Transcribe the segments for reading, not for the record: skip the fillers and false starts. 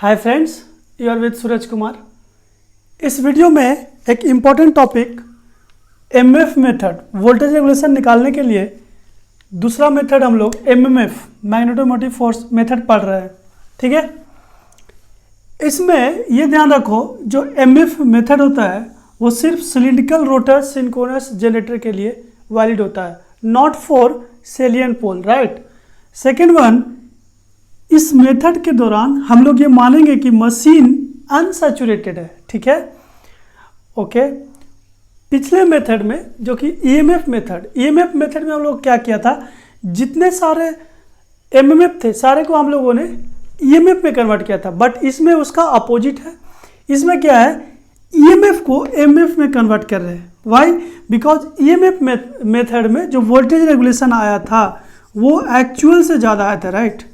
Hi friends, you are with Suraj Kumar. इस video में एक important topic MF method, voltage regulation निकालने के लिए दूसरा मेथड हम लोग एमएमएफ, मैग्नेटोमोटिव फोर्स मेथड पढ़ रहे हैं। ठीक है, इसमें ये ध्यान रखो, जो एमएफ मेथड होता है वो सिर्फ सिलिंड्रिकल रोटर सिंक्रोनस जनरेटर के लिए वैलिड होता है, not for salient pole, right. Second one, इस मेथड के दौरान हम लोग ये मानेंगे कि मशीन अनसैचुरेटेड है। ठीक है, ओके। पिछले मेथड में जो कि ईएमएफ मेथड में हम लोग क्या किया था, जितने सारे एमएमएफ थे सारे को हम लोगों ने ईएमएफ में कन्वर्ट किया था, बट इसमें उसका अपोजिट है। इसमें क्या है, ईएमएफ को एमएफ में कन्वर्ट कर रहे हैं। वाई? बिकॉज ईएमएफ मेथड में जो वोल्टेज रेगुलेशन आया था वो एक्चुअल से ज़्यादा आया था, राइट।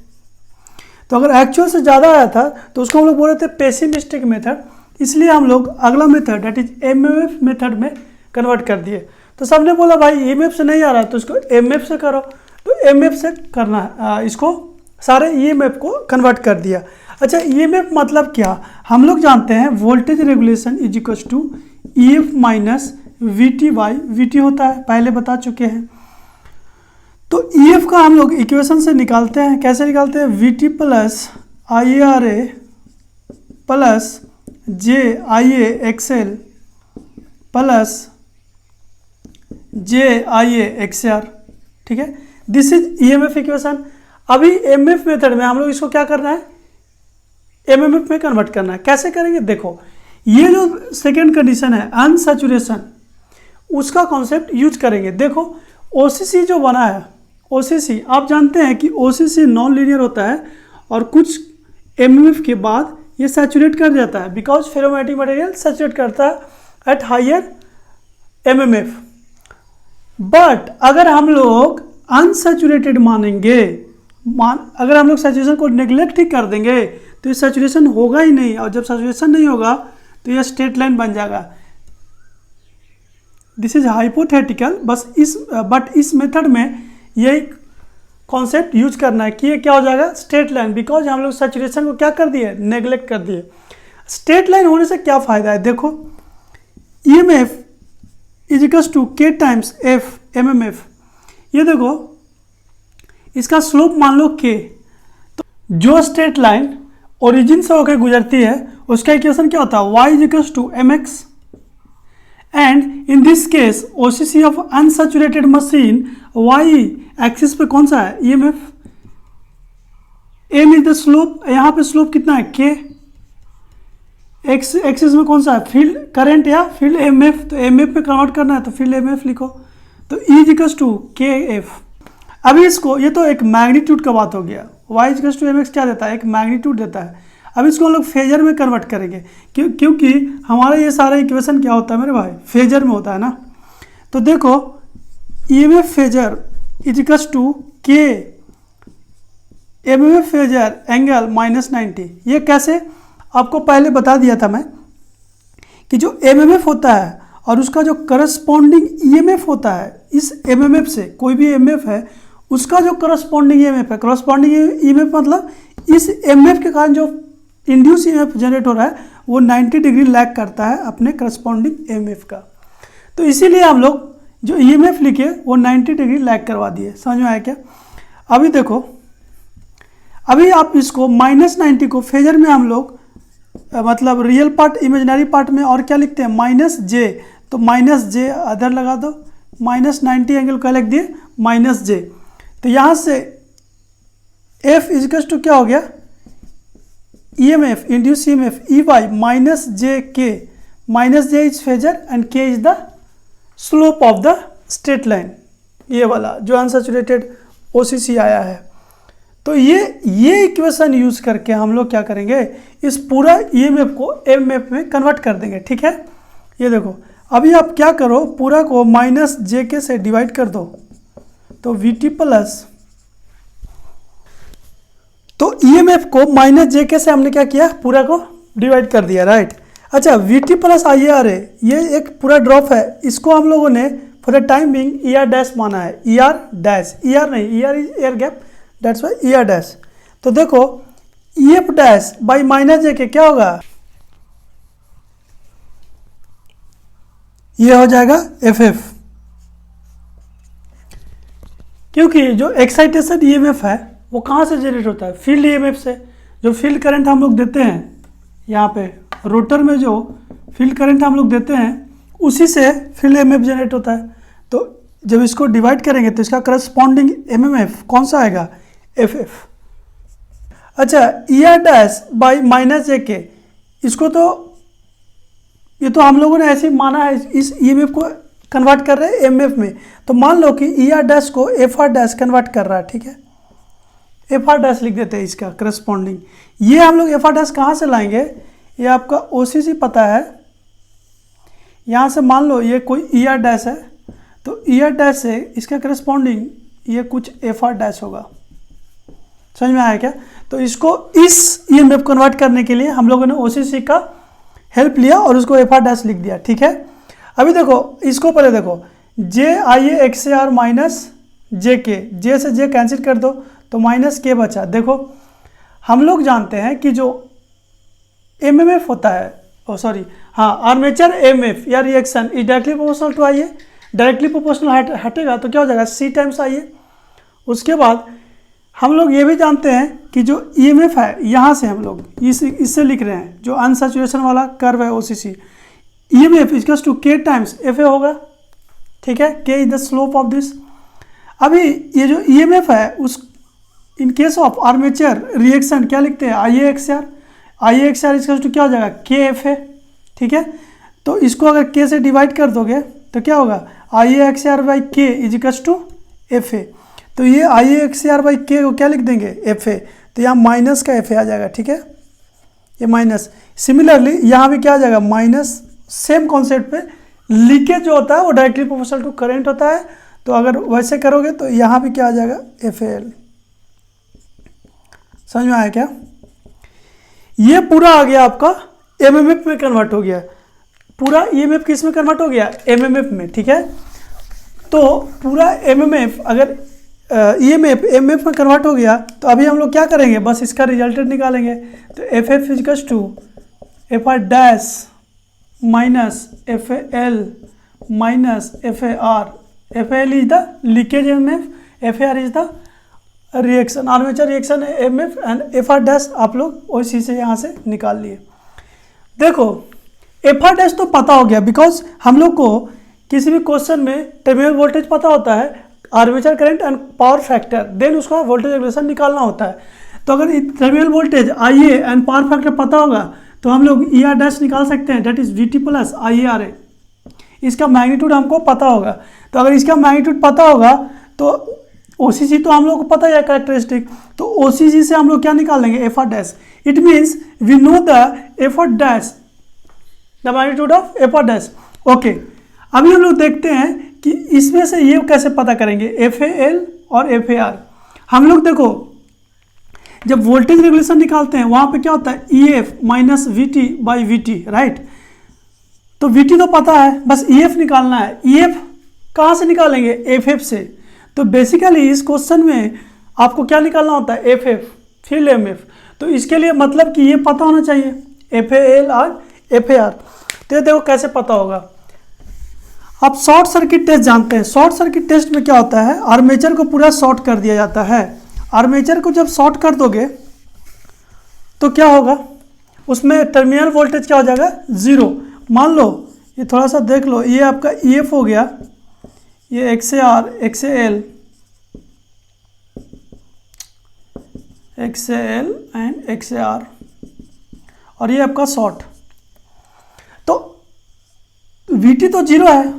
तो अगर एक्चुअल से ज़्यादा आया था तो उसको हम लोग बोल रहे थे पेसिमिस्टिक मेथड, इसलिए हम लोग अगला method that is MMF method में कन्वर्ट कर दिए। तो सबने बोला भाई ईएमएफ से नहीं आ रहा है तो इसको एमएफ से करो, तो एमएफ से करना है, इसको सारे ईएमएफ को कन्वर्ट कर दिया। अच्छा, ईएमएफ मतलब क्या, हम लोग जानते हैं voltage regulation is equal to EF minus VT by VT होता है, पहले बता चुके हैं। तो ईएफ का हम लोग इक्वेशन से निकालते हैं, कैसे निकालते हैं, VT plus I A R A plus J I A XL plus J I A X R. ठीक है, दिस इज ईएमएफ इक्वेशन। अभी एमएफ मेथड में हम लोग इसको क्या करना है, एमएमएफ में कन्वर्ट करना है। कैसे करेंगे, देखो ये जो सेकेंड कंडीशन है अनसैचुरेशन, उसका कॉन्सेप्ट यूज करेंगे। देखो ओसीसी जो बना है, ओसीसी आप जानते हैं कि ओसीसी नॉन लीनियर होता है और कुछ एमएमएफ के बाद ये सैचुरेट कर जाता है, बिकॉज फेरोमैग्नेटिक मटेरियल सैचुरेट करता है एट हायर एमएमएफ। बट अगर हम लोग अनसैचुरेटेड मानेंगे, अगर हम लोग सैचुरेशन को नेग्लेक्ट ही कर देंगे तो ये सैचुरेशन होगा ही नहीं, और जब सैचुरेशन नहीं होगा तो ये स्ट्रेट लाइन बन जाएगा। दिस इज हाइपोथेटिकल, बट इस मेथड में यही कॉन्सेप्ट यूज करना है कि ये क्या हो जाएगा, स्ट्रेट लाइन, बिकॉज हम लोग सैचुरेशन को क्या कर दिए, नेग्लेक्ट कर दिए। स्ट्रेट लाइन होने से क्या फायदा है, देखो ईएमएफ इज इक्वल्स टू के टाइम्स एफ एमएमएफ। ये देखो इसका स्लोप मान लो के, तो जो स्ट्रेट लाइन ओरिजिन से होकर गुजरती है उसका इक्वेशन क्या होता है, y is equals to M X. And in this case OCC of unsaturated machine, y axis पे कौन सा है, EMF, m is the slope, यहाँ पे स्लोप कितना है k, एक्सिस में कौन सा है, फील्ड करंट या फील्ड एमएफ, तो एमएफ में कन्वर्ट करना है तो फील्ड एमएफ लिखो, तो E इज इक्वल्स टू के एफ। अभी इसको, ये तो एक मैग्नीट्यूड का बात हो गया, y is equals to M X क्या देता है, एक मैग्नीट्यूड देता है। अब इसको हम लोग फेजर में कन्वर्ट करेंगे, क्योंकि हमारा ये सारा इक्वेशन क्या होता है मेरे भाई, फेजर में होता है ना। तो देखो EMF phasor is equals to K MMF phasor angle minus 90। ये कैसे, आपको पहले बता दिया था मैं कि जो एमएमएफ होता है और उसका जो करस्पॉन्डिंग ईएमएफ होता है, इस एमएमएफ से कोई भी एमएफ है उसका जो करस्पॉन्डिंग ईएमएफ है, करस्पॉन्डिंग ईएमएफ मतलब इस एमएफ के कारण जो इंड्यूस ईएमएफ जनरेट हो रहा है वो 90 डिग्री लैग करता है अपने करस्पॉन्डिंग एमएफ का। तो इसीलिए हम लोग जो ईएमएफ लिखे वो 90 डिग्री लैग करवा दिए। समझ में आया क्या? अभी देखो, अभी आप इसको माइनस 90 को फेजर में हम लोग मतलब रियल पार्ट इमेजिनरी पार्ट में और क्या लिखते हैं, माइनस जे, तो माइनस जे अदर लगा दो, माइनस 90 एंगल का लिख दिए माइनस जे। तो यहाँ से एफ इजिकल्स टू क्या हो गया, EMF, induced EMF EY minus JK, minus J is phasor and K is the slope of the straight line, ये वाला जो अनसैचुरेटेड OCC आया है। तो ये इक्वेशन यूज करके हम लोग क्या करेंगे, इस पूरा EMF को MF में कन्वर्ट कर देंगे। ठीक है, ये देखो अभी आप क्या करो, पूरा को माइनस JK से डिवाइड कर दो, तो VT प्लस, तो ईएमएफ को माइनस JK से हमने क्या किया, पूरा को डिवाइड कर दिया, राइट। अच्छा, VT प्लस IAR है, ये एक पूरा ड्रॉप है, इसको हम लोगों ने for the time being ER dash माना है, ER डैश, ER नहीं, ER is air gap, that's why ER dash. तो देखो EF डैश बाई माइनस जे के क्या होगा, ये हो जाएगा FF, क्योंकि जो एक्साइटेशन EMF है वो कहाँ से जनरेट होता है, फील्ड EMF से। जो फील्ड करंट हम लोग देते हैं यहाँ पे रोटर में, जो फील्ड करंट हम लोग देते हैं उसी से फील्ड EMF जनरेट होता है। तो जब इसको डिवाइड करेंगे तो इसका करस्पॉन्डिंग MMF कौन सा आएगा, FF। अच्छा, ER डैश बाई माइनस जे के, इसको तो ये तो हम लोगों ने ऐसे माना है, इस EMF को कन्वर्ट कर रहे हैं MF में। तो मान लो कि ER डैश को FR डैश कन्वर्ट कर रहा है, ठीक है, FR डैश लिख देते हैं इसका करस्पॉन्डिंग। ये हम लोग FR डैश कहाँ से लाएंगे, ये आपका OCC पता है, यहाँ से मान लो ये कोई ER डैश है, तो ER डैश से इसका करस्पॉन्डिंग ये कुछ FR डैश होगा। समझ में आया क्या? तो इसको इस EMF कन्वर्ट करने के लिए हम लोगों ने OCC का हेल्प लिया और उसको FR डैश लिख दिया, ठीक है। अभी देखो इसको पहले देखो, JIA माइनस जे के, जे से जे कैंसिल कर दो तो माइनस के बचा। देखो हम लोग जानते हैं कि जो MMF होता है, सॉरी हाँ, आर्मेचर MF या reaction is directly proportional to IA, directly proportional हटेगा तो क्या हो जाएगा, C टाइम्स IA। उसके बाद हम लोग ये भी जानते हैं कि जो EMF है, यहाँ से हम लोग इससे लिख रहे हैं, जो अनसैचुरेशन वाला कर्व है OCC, EMF equals to K times FA होगा, ठीक है, K is the slope of this. अभी ये जो EMF है उस in case of armature reaction क्या लिखते हैं, IAXR इक्वल्स टू क्या हो जाएगा, KFA, ठीक है। तो इसको अगर K से डिवाइड कर दोगे तो क्या होगा, IAXR by K is equals to FA। तो ये IAXR बाई K को क्या लिख देंगे, FA, तो यहाँ माइनस का FA आ जाएगा, ठीक है, ये माइनस। सिमिलरली यहाँ भी क्या आ जाएगा, माइनस। सेम कॉन्सेप्ट पे लीकेज जो होता है वो डायरेक्टली प्रोपोर्शनल टू करंट होता है, तो अगर वैसे करोगे तो यहाँ भी क्या आ जाएगा, FAL। समझ में आया क्या? ये पूरा आ गया आपका MMF में कन्वर्ट हो गया, पूरा EMF किस में कन्वर्ट हो गया, MMF में, ठीक है। तो पूरा MMF अगर EMF MF में कन्वर्ट हो गया तो अभी हम लोग क्या करेंगे, बस इसका रिजल्टेंट निकालेंगे। तो FF equals to FR dash minus FAL minus FAR। FAL is the leakage MF, FAR is the reaction, armature reaction MF, and FR dash आप लोग OCC से यहाँ से निकाल लिए। देखो FR डैश तो पता हो गया, बिकॉज हम लोग को किसी भी क्वेश्चन में टर्मिनल वोल्टेज पता होता है, armature current and power factor, then उसका वोल्टेज रेगुलेशन निकालना होता है। तो अगर terminal voltage IA and power factor पता होगा तो हम लोग ER डैश निकाल सकते हैं, that is VT plus IARA। इसका मैग्नीट्यूड हमको पता होगा, तो अगर इसका मैग्नीट्यूड पता होगा तो OCC तो हम लोग को पता है कैरेक्टरिस्टिक, तो OCC से हम लोग क्या निकालेंगे, FR dash. It means we know the FR dash, the magnitude of FR dash. Okay, अभी हम लोग देखते हैं कि इसमें से ये कैसे पता करेंगे, FAL और FAR। हम लोग देखो जब वोल्टेज रेगुलेशन निकालते हैं वहां पे क्या होता है, EF minus VT by VT, right. तो VT तो पता है, बस EF निकालना है। EF कहाँ से निकालेंगे, FF से। तो बेसिकली इस क्वेश्चन में आपको क्या निकालना होता है, FF, फील्ड MF। तो इसके लिए मतलब कि ये पता होना चाहिए, FAL और FAR। तो ये देखो कैसे पता होगा। आप शॉर्ट सर्किट टेस्ट जानते हैं, शॉर्ट सर्किट टेस्ट में क्या होता है, आर्मेचर को पूरा शॉर्ट कर दिया जाता है। आर्मेचर को जब शॉर्ट कर दोगे तो क्या होगा, उसमें टर्मिनल वोल्टेज क्या हो जाएगा, 0। मान लो ये थोड़ा सा देख लो, ये आपका EF हो गया, ये XAR XAL एंड XAR, और ये आपका शॉर्ट। तो VT तो 0 है,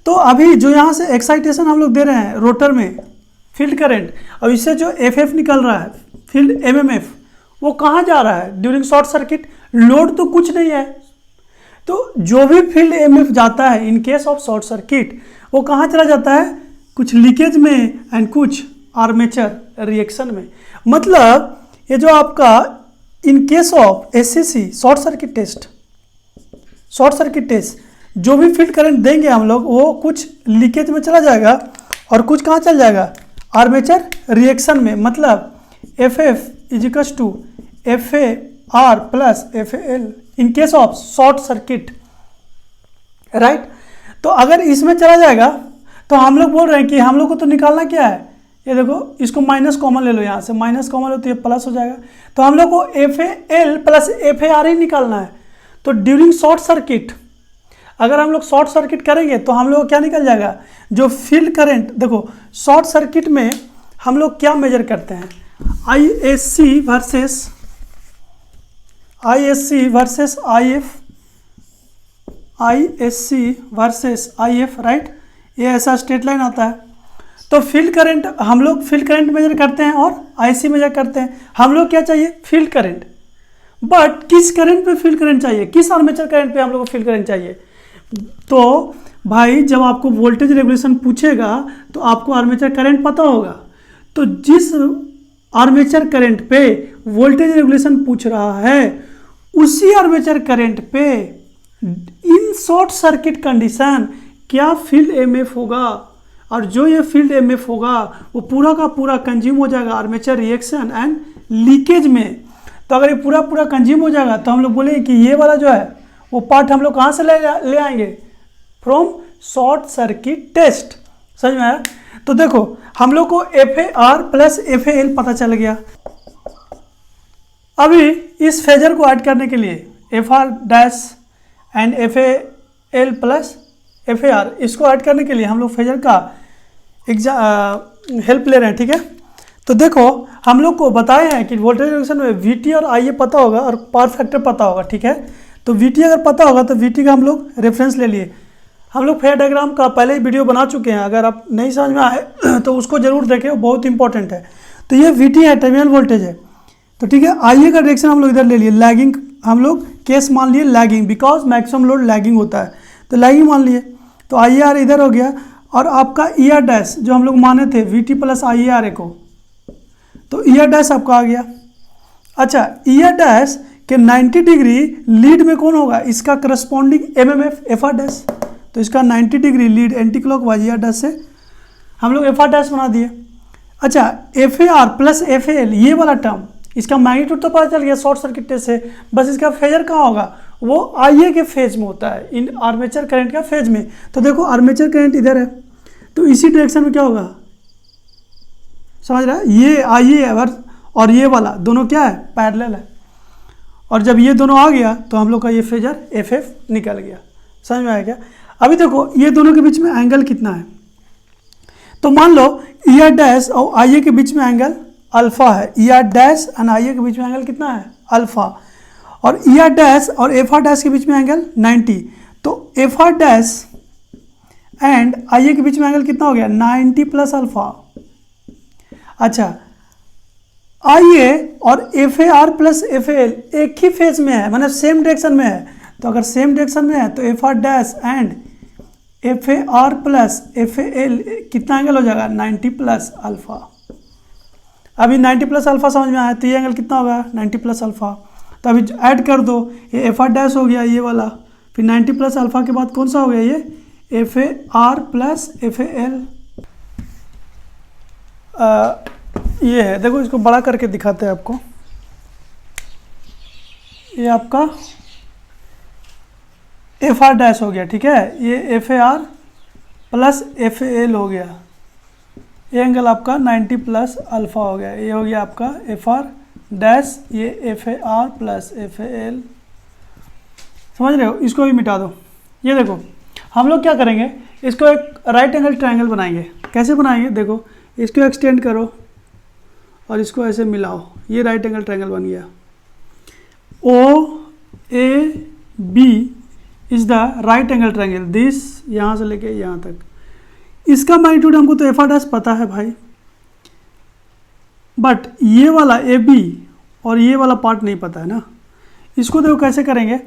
तो अभी जो यहाँ से एक्साइटेशन हम लोग दे रहे हैं रोटर में फील्ड करंट, और इससे जो FF निकल रहा है फील्ड MMF, वो कहाँ जा रहा है ड्यूरिंग शॉर्ट सर्किट, लोड तो कुछ नहीं है। तो जो भी फील्ड MF जाता है इन केस ऑफ शॉर्ट सर्किट, वो कहाँ चला जाता है, कुछ लीकेज में एंड कुछ आर्मेचर रिएक्शन में। मतलब ये जो आपका in case of SCC short circuit test जो भी फील्ड करंट देंगे हम लोग, वो कुछ लीकेज में चला जाएगा और कुछ कहाँ चल जाएगा, आर्मेचर रिएक्शन में। मतलब FF equals to FAR plus FAL in case of short circuit, right. तो अगर इसमें चला जाएगा तो हम लोग बोल रहे हैं कि हम लोग को तो निकालना क्या है, ये देखो इसको माइनस कॉमन ले लो, यहाँ से माइनस कॉमन लो तो ये प्लस हो जाएगा। तो हम लोग को FAL प्लस FAR ही निकालना है। तो ड्यूरिंग शॉर्ट सर्किट अगर हम लोग शॉर्ट सर्किट करेंगे तो हम लोग क्या निकल जाएगा, जो फील्ड करंट, देखो शॉर्ट सर्किट में हम लोग क्या मेजर करते हैं, ISC वर्सेस IF, राइट। ये ऐसा स्ट्रेट लाइन आता है। तो फील्ड करंट हम लोग फील्ड करंट मेजर करते हैं और IC मेजर करते हैं। हम लोग क्या चाहिए, फील्ड करंट। बट किस करंट पे फील्ड करंट चाहिए, किस आर्मेचर करंट पे हम लोग को फील्ड करंट चाहिए। तो भाई जब आपको वोल्टेज रेगुलेशन पूछेगा तो आपको आर्मेचर करंट पता होगा। तो जिस आर्मेचर करंट पे वोल्टेज रेगुलेशन पूछ रहा है उसी आर्मेचर करंट पे इन शॉर्ट सर्किट कंडीशन क्या फील्ड EMF होगा, और जो ये फील्ड EMF होगा वो पूरा का पूरा कंज्यूम हो जाएगा आर्मेचर रिएक्शन एंड लीकेज में। तो अगर ये पूरा कंज्यूम हो जाएगा तो हम लोग बोलेंगे कि ये वाला जो है वो पार्ट हम लोग कहाँ से ले आएंगे, फ्रॉम शॉर्ट सर्किट टेस्ट। समझ में आया। तो देखो हम लोग को FAR प्लस FAL पता चल गया। अभी इस फेजर को ऐड करने के लिए FR dash and FAL plus FAR, इसको ऐड करने के लिए हम लोग फेजर का हेल्प ले रहे हैं, ठीक है। तो देखो हम लोग को बताए हैं कि वोल्टेज रेगुलेशन में VT और IA पता होगा और पावर फैक्टर पता होगा, ठीक है। तो VT अगर पता होगा तो VT का हम लोग रेफरेंस ले लिए। हम लोग फेजर डायग्राम का पहले ही वीडियो बना चुके हैं, अगर आप नहीं समझ में आए तो उसको जरूर देखें, वो बहुत इंपॉर्टेंट है। तो ये VT है, टर्मिनल वोल्टेज है। तो ठीक है, IA का डायरेक्शन हम लोग इधर ले लिए, लैगिंग हम लोग केस मान लिए lagging, because maximum load lagging होता है तो लैगिंग मान लिए। तो IAR इधर हो गया और आपका ER डैश जो हम लोग माने थे VT प्लस IAR को, तो ER डैश आपका आ गया। अच्छा, ER डैश के 90 डिग्री लीड में कौन होगा, इसका करस्पॉन्डिंग MMF FR डैश। तो इसका 90 degree lead anti clockwise ER dash से हम लोग FR डैश बना दिए। अच्छा, FAR प्लस FAL ये वाला टर्म, इसका मैग्नीट्यूड तो पता चल गया शॉर्ट सर्किट टेस्ट से, बस इसका फेजर कहाँ होगा, वो IA के फेज में होता है, इन आर्मेचर करंट का फेज में। तो देखो आर्मेचर करंट इधर है तो इसी डायरेक्शन में क्या होगा, समझ रहा है, ये IA और ये वाला दोनों क्या है, पैरेलल है। और जब ये दोनों आ गया तो हम लोग का ये फेजर FF निकल गया। समझ में आया क्या। अभी देखो ये दोनों के बीच में एंगल कितना है, तो मान लो ER डैश और IA के बीच में एंगल अल्फा है, ER डैश एंड IA के बीच में एंगल कितना है, अल्फा। और ER डैश और FR डैश के बीच में एंगल 90, तो FR डैश एंड IA के बीच में एंगल कितना हो गया, 90 प्लस अल्फा। अच्छा, IA और FAR प्लस FAL एक ही फेज में है, मतलब सेम डायरेक्शन में है। तो अगर सेम डायरेक्शन में है तो FR dash and FAR plus FAL कितना एंगल हो जाएगा, 90 प्लस अल्फा। अभी 90 प्लस अल्फा समझ में आया, तो ये एंगल कितना होगा, 90 प्लस अल्फा। तो अभी ऐड कर दो, ये FR डैश हो गया ये वाला, फिर 90 प्लस अल्फा के बाद कौन सा हो गया, ये FAR प्लस FAL। ये है, देखो इसको बड़ा करके दिखाते हैं आपको। ये आपका FR डैश हो गया, ठीक है, ये FAR प्लस FAL हो गया, ये एंगल आपका 90 प्लस अल्फा हो गया। ये हो गया आपका FR डैश, ये FAR प्लस FAL। समझ रहे हो, इसको भी मिटा दो। ये देखो हम लोग क्या करेंगे, इसको एक राइट एंगल ट्रायंगल बनाएंगे। कैसे बनाएंगे, देखो इसको एक्सटेंड करो और इसको ऐसे मिलाओ, ये राइट एंगल ट्रायंगल बन गया। OAB is the right angle triangle, this यहाँ से लेके यहाँ तक। इसका मैग्नीट्यूड हमको तो FR डैश पता है भाई, बट ये वाला AB और ये वाला पार्ट नहीं पता है ना। इसको देखो कैसे करेंगे,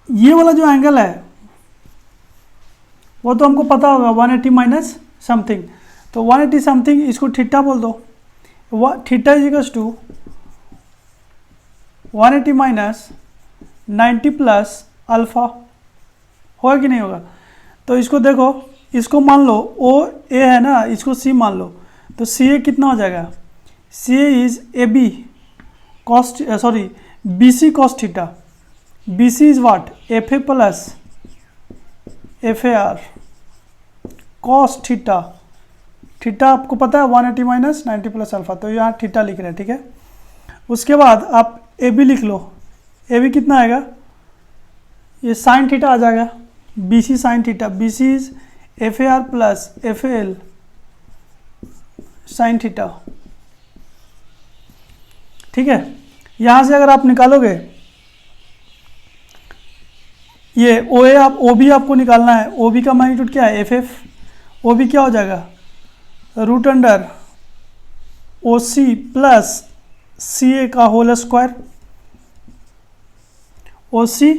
ये वाला जो एंगल है वो तो हमको पता होगा 180 माइनस समथिंग, तो 180 समथिंग इसको थीटा बोल दो। Theta is equals to 180 minus 90 plus alpha, होगा कि नहीं होगा। तो इसको देखो, इसको मान लो OA है ना, इसको C मान लो, तो CA कितना हो जाएगा, C A is A B cos sorry B C cos theta, B C is what F A plus F A R cos theta, theta आपको पता है 180 माइनस 90 प्लस अल्फा, तो यहाँ थीटा लिख रहे हैं, ठीक है। उसके बाद आप ए बी लिख लो, ए बी कितना आएगा, ये साइन थीटा आ जाएगा, B C sine theta, B C is F A R plus F A L sine theta, ठीक है। यहाँ से अगर आप निकालोगे ये ओ ए, आप ओ बी आपको निकालना है, ओ बी का मैग्नीट्यूड क्या है एफ एफ, ओ बी क्या हो जाएगा root under O C plus C A का whole square, O C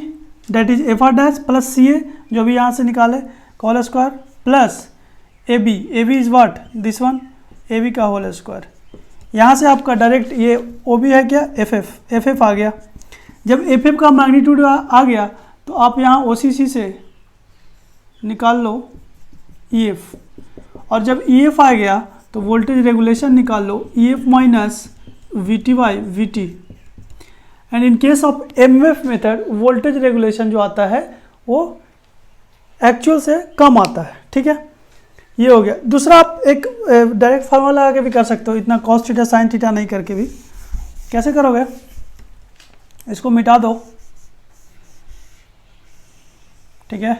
that is F R dash plus C A जो भी यहाँ से निकाले का whole square plus A B is what this one A B का होल स्क्वायर। यहाँ से आपका डायरेक्ट ये ओ बी है क्या एफ एफ आ गया। जब एफ एफ का मैग्नीट्यूड आ गया तो आप यहाँ ओ सी सी से निकाल लो ई एफ, और जब ई एफ आ गया तो वोल्टेज रेगुलेशन निकाल लो E F minus V T by V T. And in case of M F method voltage regulation जो आता है वो एक्चुअल से कम आता है, ठीक है। ये हो गया। दूसरा आप एक डायरेक्ट फार्मूला लगा के भी कर सकते हो, इतना कॉस थीटा साइन थीटा नहीं करके भी। कैसे करोगे, इसको मिटा दो, ठीक है।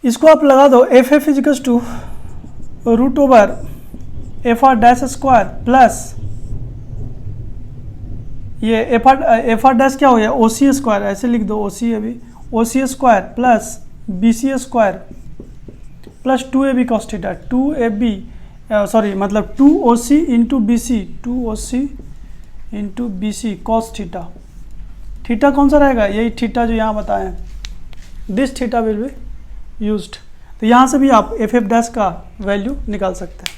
इसको आप लगा दो F F equals to root over F R dash square plus ये एफ आर डैश क्या हो गया ओ सी स्क्वायर, ऐसे लिख दो ओ सी, अभी O C square plus B C square plus 2ab cos theta, 2ab sorry मतलब 2oc into B C, 2oc into B C cos theta. Theta कौन सा रहेगा, यही थीटा जो यहाँ बताएं, this theta will be used. तो यहाँ से भी आप एफ एफ डैश का वैल्यू निकाल सकते हैं।